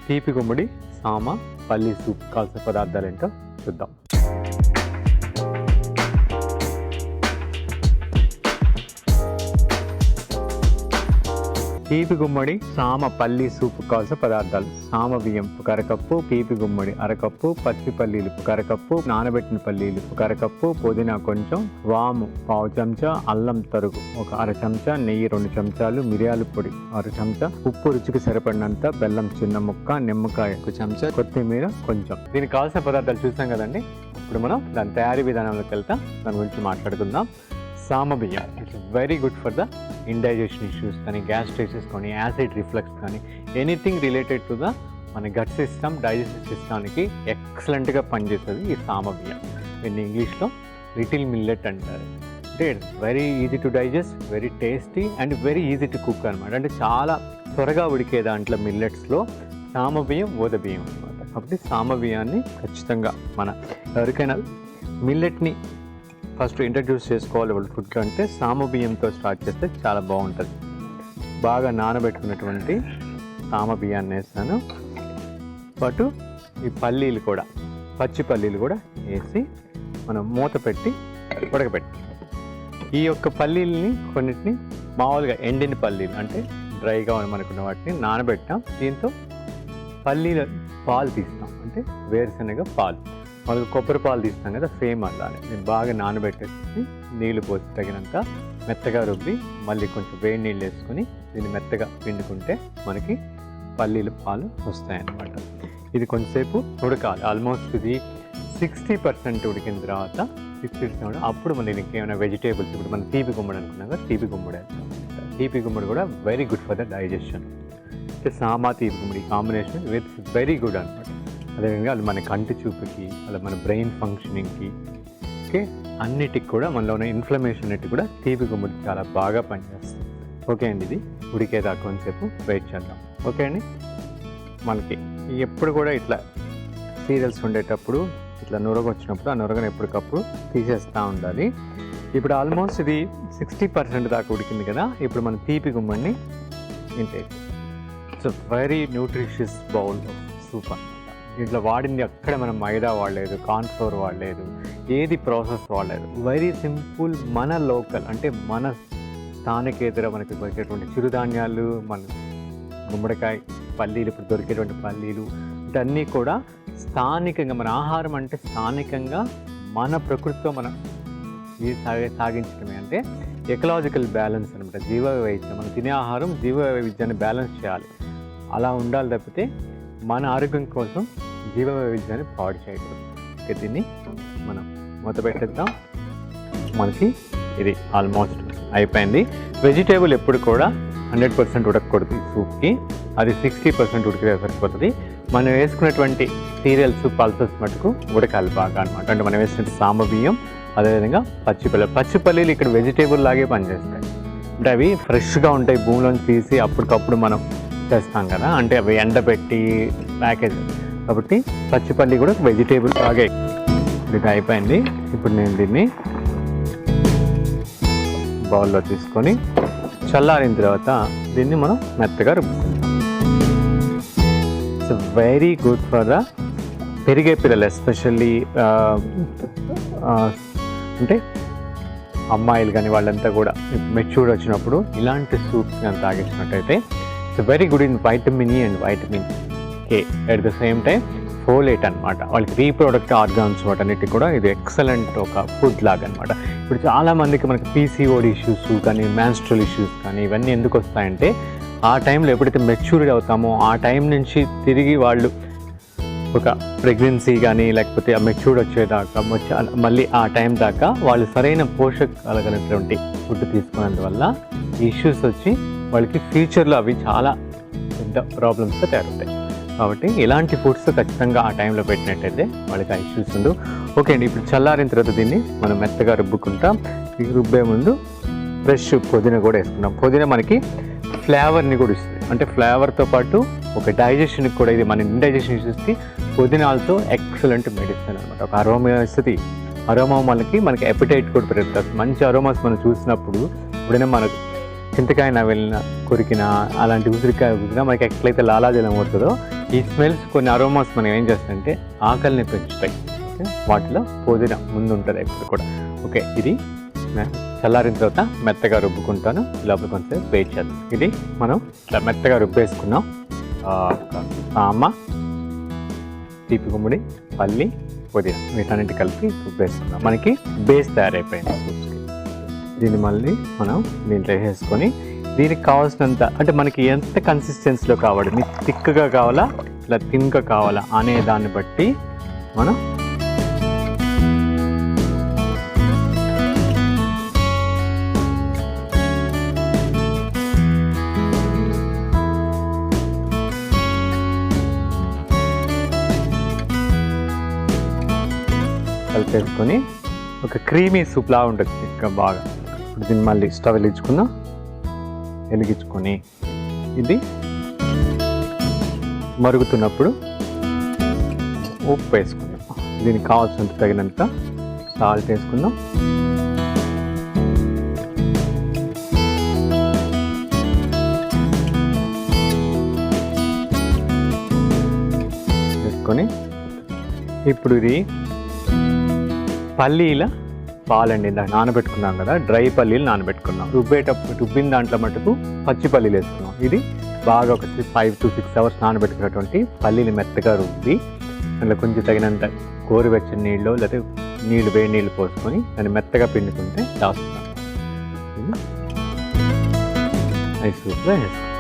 తీపి గుమ్మడి, సామ, పల్లి సూప్ కావాల్సిన పదార్థాలు ఏంటో చూద్దాం. తీపి గుమ్మడి, సామ, పల్లి సూప్ కావాల్సిన పదార్థాలు: సామ బియ్యం కరకప్పు, తీపి గుమ్మడి అరకప్పు, పచ్చి పల్లీలు కరకప్పు, నానబెట్టిన పల్లీలు కరకప్పు, పుదీనా కొంచెం, వాము పావు చెంచా, అల్లం తరుగు ఒక అర చెంచా, నెయ్యి 2 చెంచాలు, మిరియాల పొడి అర చెంచా, ఉప్పు రుచికి సరిపడినంత, బెల్లం చిన్న ముక్క, నిమ్మకాయ 1 చెంచా, కొత్తిమీర కొంచెం. దీనికి కావాల్సిన పదార్థాలు చూసాం కదండి. ఇప్పుడు మనం దాని తయారీ విధానంలోకి వెళ్తాం, దాని గురించి మాట్లాడుకుందాం. సామ బియ్యం it's very good for the indigestion issues కానీ, గ్యాస్ట్రైటిస్ కానీ, యాసిడ్ రిఫ్లక్స్ కానీ, ఎనీథింగ్ రిలేటెడ్ టు ద మన గట్ సిస్టమ్, డైజెస్టివ్ సిస్టమ్కి ఎక్సలెంట్గా పనిచేస్తుంది ఈ సామ బియ్యం. దీన్ని ఇంగ్లీష్లో లిటిల్ మిల్లెట్ అంటారు. అంటే it's very easy to digest, very tasty and very easy to cook అనమాట. అంటే చాలా త్వరగా ఉడికే దాంట్లో మిల్లెట్స్లో సామ బియ్యం ఓద బియ్యం అనమాట. కాబట్టి సామ బియ్యాన్ని ఖచ్చితంగా మన ఎవరికైనా మిల్లెట్ని ఫస్ట్ ఇంట్రడ్యూస్ చేసుకోవాలి వాళ్ళ ఫుడ్లో అంటే సామ బియ్యంతో స్టార్ట్ చేస్తే చాలా బాగుంటుంది. బాగా నానబెట్టుకున్నటువంటి సామ బియ్యాన్ని వేస్తాను. పాటు ఈ పల్లీలు కూడా, పచ్చి పల్లీలు కూడా వేసి మనం మూత పెట్టి ఉడకబెట్టి, ఈ యొక్క పల్లీలని కొన్నిటిని మామూలుగా ఎండిన పల్లీలు అంటే డ్రైగా మనకున్న వాటిని నానబెట్టాం. దీంతో పల్లీల పాలు తీస్తాం, అంటే వేరుశనగ పాలు. మనకు కొబ్బరి పాలు తీస్తాం కదా, సేమ్ అలానే నేను బాగా నానబెట్టేసి నీళ్లు పోసి తగినంత మెత్తగా రుబ్బి మళ్ళీ కొంచెం వేడి నీళ్ళు వేసుకొని దీన్ని మెత్తగా పిండుకుంటే మనకి పల్లీల పాలు వస్తాయన్నమాట. ఇది కొంచెంసేపు ఉడకాలి. ఆల్మోస్ట్ ఇది 60% ఉడికిన తర్వాత 60% అప్పుడు మనం దీనికి ఏమైనా వెజిటేబుల్స్, ఇప్పుడు మనం తీపి గుమ్మడి అనుకున్నాం కదా, తీపి గుమ్మడి వేస్తాం. తీపి గుమ్మడి కూడా very good for the digestion. అంటే సామా తీపి గుమ్మడి కాంబినేషన్ విత్ వెరీ గుడ్ అనమాట. అదేవిధంగా అది మన కంటి చూపుకి, అలా మన బ్రెయిన్ ఫంక్షనింగ్కి, ఓకే, అన్నిటికి కూడా మనలో ఉన్న ఇన్ఫ్లమేషన్ అన్నిటి కూడా తీపి గుమ్మడి చాలా బాగా పనిచేస్తుంది. ఓకే అండి, ఇది ఉడికేదాకా కొంచెంసేపు వెయిట్ చేద్దాం. ఓకే అండి, మనకి ఎప్పుడు కూడా ఇట్లా సీరియల్స్ ఉండేటప్పుడు ఇట్లా నురగ వచ్చినప్పుడు ఆ నురగను ఎప్పటికప్పుడు తీసేస్తూ ఉండాలి. ఇప్పుడు ఆల్మోస్ట్ ఇది 60% దాకా ఉడికింది కదా. ఇప్పుడు మన తీపి గుమ్మడిని intake. It's very nutritious bowl of soup అనమాట. దీంట్లో వాడింది అక్కడ మనం మైదా వాడలేదు, కార్న్ఫ్లోర్ వాడలేదు, ఏది ప్రాసెస్ వాడలేదు. వెరీ సింపుల్, మన లోకల్ అంటే మన స్థానికేతర మనకి దొరికేటువంటి చిరుధాన్యాలు, మన గుమ్మడికాయ, పల్లీలు, ఇప్పుడు దొరికేటువంటి పల్లీలు, ఇవన్నీ కూడా స్థానికంగా మన ఆహారం అంటే స్థానికంగా మన ప్రకృతితో మనం సాగించడమే. అంటే ఎకలాజికల్ బ్యాలెన్స్ అనమాట. జీవ వైవిధ్యం, మనం తినే ఆహారం జీవ వైవిధ్యాన్ని బ్యాలెన్స్ చేయాలి. అలా ఉండాలి తప్పితే మన ఆరోగ్యం కోసం జీవ వైవిధ్యాన్ని పాడు చేయకూడదు. ఓకే, దీన్ని మనం మూత పెట్టేద్దాం. మనకి ఇది ఆల్మోస్ట్ అయిపోయింది. వెజిటేబుల్ ఎప్పుడు కూడా 100% ఉడకకూడదు ఈ సూప్కి, అది 60% ఉడికితే సరిపోతుంది. మనం వేసుకున్నటువంటి సీరియల్స్, పల్సెస్ మటుకు ఉడకాలి బాగా అనమాట. అంటే మనం వేసినట్టు సామ బియ్యం, అదేవిధంగా పచ్చిపల్లీలు ఇక్కడ వెజిటేబుల్ లాగే పనిచేస్తాయి. అంటే అవి ఫ్రెష్గా ఉంటాయి, భూమిలోంచి తీసి అప్పటికప్పుడు మనం చేస్తాం కదా, అంటే అవి ఎండబెట్టి ప్యాకేజ్. కాబట్టి పచ్చిపల్లి కూడా వెజిటేబుల్ లాగే. ఇది అయిపోయింది. ఇప్పుడు నేను దీన్ని బౌల్లో తీసుకొని చల్లారిన తర్వాత దీన్ని మనం మెత్తగా రుబ్బుకుంటాం. It's very good for the పెరిగే పిల్లలు, ఎస్పెషల్లీ అంటే అమ్మాయిలు కానీ వాళ్ళంతా కూడా మెచ్యూర్డ్ వచ్చినప్పుడు ఇలాంటి సూప్స్ కానీ తాగించినట్టయితే it's very good in vitamin E and vitamin K. At the same time folate అనమాట. వాళ్ళకి రీప్రొడక్టివ్ ఆర్గాన్స్ వాటన్నిటికి కూడా ఇది ఎక్సలెంట్ ఒక ఫుడ్ లాగా అనమాట. ఇప్పుడు చాలామందికి మనకి పీసీఓడి ఇష్యూస్ కానీ, మెన్స్ట్రల్ ఇష్యూస్ కానీ ఇవన్నీ ఎందుకు వస్తాయంటే ఆ టైంలో ఎప్పుడైతే మెచ్యూర్డ్ అవుతామో ఆ టైం నుంచి తిరిగి వాళ్ళు ఒక ప్రెగ్నెన్సీ కానీ లేకపోతే ఆ మెచ్యూర్డ్ వచ్చేదాకా మళ్ళీ ఆ టైం దాకా వాళ్ళు సరైన పోషకాలు కలిగినటువంటి ఫుడ్ తీసుకున్నందువల్ల ఇష్యూస్ వచ్చి వాళ్ళకి ఫ్యూచర్లో అవి చాలా పెద్ద ప్రాబ్లమ్స్గా తయారవుతాయి. కాబట్టి ఇలాంటి ఫుడ్స్ ఖచ్చితంగా ఆ టైంలో పెట్టినట్టయితే వాళ్ళకి ఆ ఇష్యూస్ ఉండవు. ఓకే అండి, ఇప్పుడు చల్లారిన తర్వాత దీన్ని మనం మెత్తగా రుబ్బుకుంటాం. ఈ రుబ్బే ముందు ఫ్రెష్ పుదీనా కూడా వేసుకుంటాం. పుదీనా మనకి ఫ్లేవర్ని కూడా ఇస్తుంది. అంటే ఫ్లేవర్తో పాటు ఒక డైజెషన్కి కూడా, ఇది మన ఇండైజెషన్ ఇష్యూస్కి పుదీనాలతో ఎక్సలెంట్ మెడిసిన్ అనమాట. ఒక అరోమా ఇస్తుంది. అరోమా మనకి ఎపిటైట్ కూడా పెరుగుతుంది. మంచి అరోమాస్ మనం చూసినప్పుడు ఎప్పుడైనా మనకు చింతకాయ నవ్విన కొరికినా అలాంటి ఉసిరికాయ ఉసిరినా మనకి ఎట్లయితే లాలాజలం అవుతుందో ఈ స్మెల్స్ కొన్ని అరోమాస్ మనం ఏం చేస్తాయంటే ఆకలిని పెంచుతాయి. ఓకే, వాటిలో పుదీనా ముందు ఉంటుంది ఎప్పుడు కూడా. ఓకే, ఇది చల్లారిన తర్వాత మెత్తగా రుబ్బుకుంటాను. లోపల కొంచెం వెయిట్ చేద్దాం. ఇది మనం ఇట్లా మెత్తగా రుబ్బేసుకున్నాం. సామ, తీపి గుమ్మడి, పల్లి, పుదీనా వీటన్నిటి కలిపి రుబ్బేసుకున్నాం. మనకి బేస్ తయారైపోయింది సూప్స్కి. దీన్ని మళ్ళీ మనం దీంట్లో వేసేసుకొని దీనికి కావాల్సినంత అంటే మనకి ఎంత కన్సిస్టెన్సీలో కావాలి, మీకు థిక్గా కావాలా ఇలా థిన్గా కావాలా అనే దాన్ని బట్టి మనం కలిపేసుకొని ఒక క్రీమీ సూప్లా ఉంటుంది ఇంకా బాగా. ఇప్పుడు దీన్ని మళ్ళీ స్టవ్ వెలిగించుకొని ఇది మరుగుతున్నప్పుడు ఉప్పు వేసుకుందాం. దీనికి కావాల్సినంత తగినంత సాల్ట్ వేసుకుందాం. వేసుకొని ఇప్పుడు ఇది పల్లీల పాలండి. ఇందాక నానబెట్టుకున్నాం కదా, డ్రై పల్లీలు నానబెట్టుకున్నాం. రుబ్బిన దాంట్లో మటుకు పచ్చి పల్లీలు వేసుకున్నాం. ఇది బాగా ఒక 5 to 6 hours నానబెట్టుకున్నటువంటి పల్లీలు మెత్తగా రుబ్బి అందులో కొంచెం తగినంత గోరువెచ్చని నీళ్ళు లేకపోతే వేడి నీళ్ళు పోసుకొని దాన్ని మెత్తగా పిండుకుంటే చేస్తున్నాం. ఈ సూప్లో వేసుకుంటాం.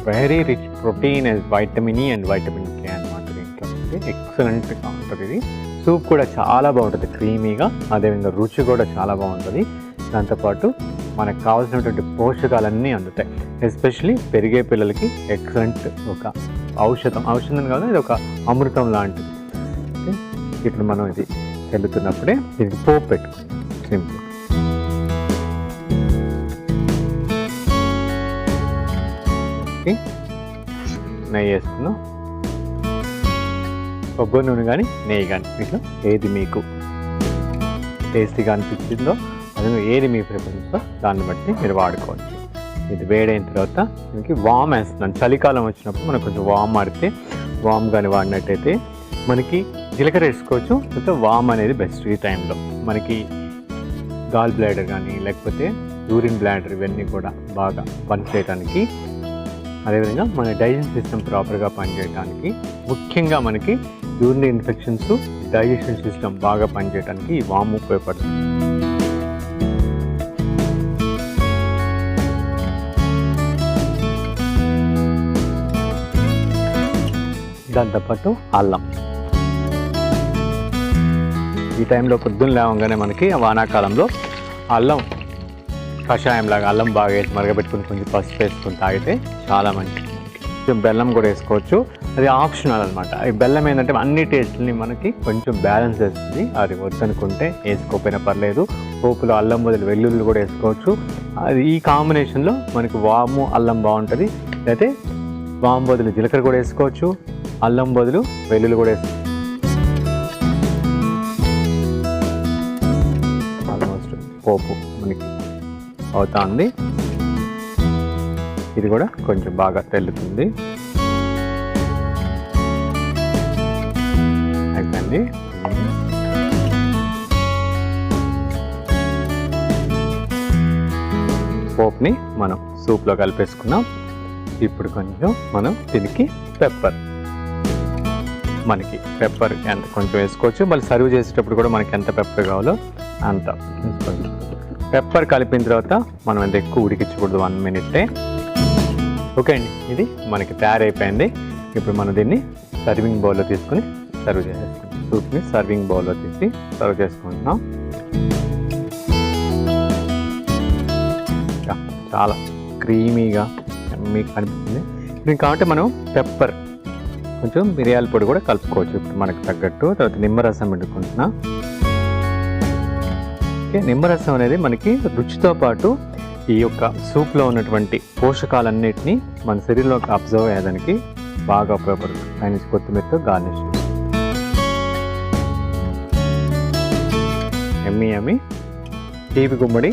Very rich protein and vitamin E and vitamin K అనమాట. దీంట్లో ఎక్సలెంట్గా ఉంటుంది. ఇది సూప్ కూడా చాలా బాగుంటుంది, క్రీమీగా. అదేవిధంగా రుచి కూడా చాలా బాగుంటుంది. దాంతోపాటు మనకు కావాల్సినటువంటి పోషకాలన్నీ అందుతాయి. ఎస్పెషలీ పెరిగే పిల్లలకి ఎక్సలెంట్ ఒక ఔషధం కాదు, ఇది ఒక అమృతం లాంటిది. ఇప్పుడు మనం ఇది చల్లుతున్నప్పుడే దీనికి పోపు పెట్టుకుంటాం. సింపుల్. నెయ్యి వేసుకున్నాం. కొబ్బరి నూనె కానీ నెయ్యి కానీ మీకు ఏది మీకు టేస్టీగా అనిపించిందో అది ఏది మీ ప్రిఫరెన్స్తో దాన్ని బట్టి మీరు వాడుకోవచ్చు. ఇది వేడైన తర్వాత దీనికి వామ్ వేస్తున్నాను. చలికాలం వచ్చినప్పుడు మనకు కొంచెం వామ్ వాడితే వామ్ కానీ వాడినట్టయితే మనకి జీలకర్ర వేసుకోవచ్చు. లేకపోతే వామ్ అనేది బెస్ట్ ఈ టైంలో. మనకి గాల్ బ్లాడర్ కానీ లేకపోతే యూరిన్ బ్లాడర్ ఇవన్నీ కూడా బాగా పనిచేయడానికి, అదేవిధంగా మన డైజెషన్ సిస్టమ్ ప్రాపర్గా పనిచేయడానికి, ముఖ్యంగా మనకి యూరినరీ ఇన్ఫెక్షన్స్, డైజెషన్ సిస్టమ్ బాగా పనిచేయడానికి ఈ వామ్ ఉపయోగపడుతుంది. దాంతోపాటు అల్లం. ఈ టైంలో పొద్దున్న లేవగానే మనకి వానాకాలంలో అల్లం కషాయంలాగా అల్లం బాగా వేసి మరగబెట్టుకుని కొంచెం పసుపు వేసుకుని తాగితే చాలా మంచిది. కొంచెం బెల్లం కూడా వేసుకోవచ్చు, అది ఆప్షనల్ అనమాట. ఈ బెల్లం ఏంటంటే అన్ని టేస్ట్ని మనకి కొంచెం బ్యాలెన్స్ చేస్తుంది. అది వద్దనుకుంటే వేసుకోకపోయినా పర్లేదు. పోపులో అల్లం బదులు వెల్లుల్లి కూడా వేసుకోవచ్చు. అది ఈ కాంబినేషన్లో మనకి వాము అల్లం బాగుంటుంది. అయితే వాము బదులు జీలకర్ర కూడా వేసుకోవచ్చు, అల్లం బదులు వెల్లుల్లి కూడా వేసుకోవచ్చు. ఆల్మోస్ట్ పోపు మనకి అవుతుంది. ఇది కూడా కొంచెం బాగా తెల్లుతుంది. అయిపోయింది. పోపుని మనం సూప్లో కలిపేసుకున్నాం. ఇప్పుడు కొంచెం మనం దీనికి మనకి పెప్పర్ ఎంత కొంచెం వేసుకోవచ్చు. మళ్ళీ సర్వ్ చేసేటప్పుడు కూడా మనకి ఎంత పెప్పర్ కావాలో అంత వేసుకోవచ్చు. పెప్పర్ కలిపిన తర్వాత మనం ఎంత ఎక్కువ ఉడికించకూడదు, 1 minute. ఓకే అండి, ఇది మనకి తయారైపోయింది. ఇప్పుడు మనం దీన్ని సర్వింగ్ బౌల్లో తీసుకుని సర్వ్ చేసేసుకుంటాం. సూప్ని సర్వింగ్ బౌల్లో తీసి సర్వ్ చేసుకుంటున్నాం. చాలా క్రీమీగా మీకు అనిపిస్తుంది. దీనికి కాబట్టి మనం పెప్పర్ కొంచెం మిరియాల పొడి కూడా కలుపుకోవచ్చు ఇప్పుడు మనకు తగ్గట్టు. తర్వాత నిమ్మరసం పెట్టుకుంటున్నా. ఓకే, నిమ్మరసం అనేది మనకి రుచితో పాటు ఈ యొక్క సూప్లో ఉన్నటువంటి పోషకాలన్నిటినీ మన శరీరంలోకి అబ్జర్వ్ అయ్యేదానికి బాగా ఉపయోగపడుతుంది. ఆయన కొత్తిమీరతో గార్నిష్. ఎమ్మి తీపి గుమ్మడి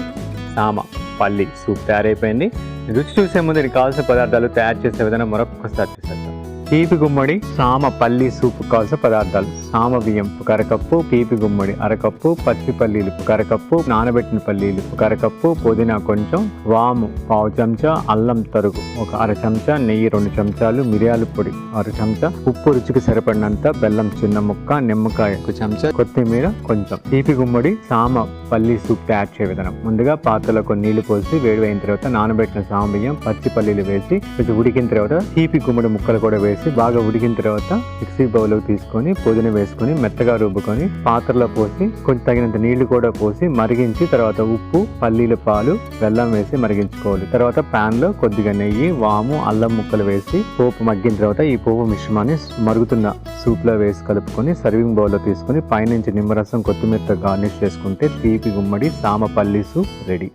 సామ పల్లి సూప్ తయారైపోయింది. రుచి చూసే ముందు దీనికి కావాల్సిన పదార్థాలు తయారు చేసే విధానం మరొకసారి చూసేద్దాం. తీపి గుమ్మడి సామ పల్లి సూప్ కావాల్సిన పదార్థాలు: సామ బియ్యం కరకప్పు, తీపి గుమ్మడి అరకప్పు, పచ్చి పల్లీలు కరకప్పు, నానబెట్టిన పల్లీలు కరకప్పు, పుదీనా కొంచెం, వాము పావు చెంచా, అల్లం తరుగు ఒక అర చెంచా, నెయ్యి 2 చెంచాలు, మిరియాల పొడి అర చెంచా, ఉప్పు రుచికి సరిపడినంత, బెల్లం చిన్న ముక్క, నిమ్మకాయ 1 చెంచా, కొత్తిమీర కొంచెం. తీపి గుమ్మడి సామ పల్లి సూప్ తయారు చేసే విధానం: ముందుగా పాత్రలో కొన్ని నీళ్లు పోసి వేడి అయిన తర్వాత నానబెట్టిన సామ బియ్యం, పచ్చి పల్లీలు వేసి కొంచెం ఉడికిన తర్వాత తీపి గుమ్మడి ముక్కలు కూడా వేసి బాగా ఉడికిన తర్వాత మిక్సీ బౌల్ తీసుకొని పుదీనా వేసుకొని మెత్తగా రుబ్బుకొని పాత్రలో పోసి కొంచెం తగినంత నీళ్లు కూడా పోసి మరిగించి తర్వాత ఉప్పు, పల్లీల పాలు, బెల్లం వేసి మరిగించుకోవాలి. తర్వాత పాన్ లో కొద్దిగా నెయ్యి, వాము, అల్లం ముక్కలు వేసి పోపు మగ్గిన తర్వాత ఈ పోపు మిశ్రమాన్ని మరుగుతున్న సూప్ లో వేసి కలుపుకొని సర్వింగ్ బౌల్ లో తీసుకొని పైనుంచి నిమ్మరసం, కొత్తిమీరతో గార్నిష్ చేసుకుంటే తీపి గుమ్మడి సామ పల్లి సూప్ రెడీ.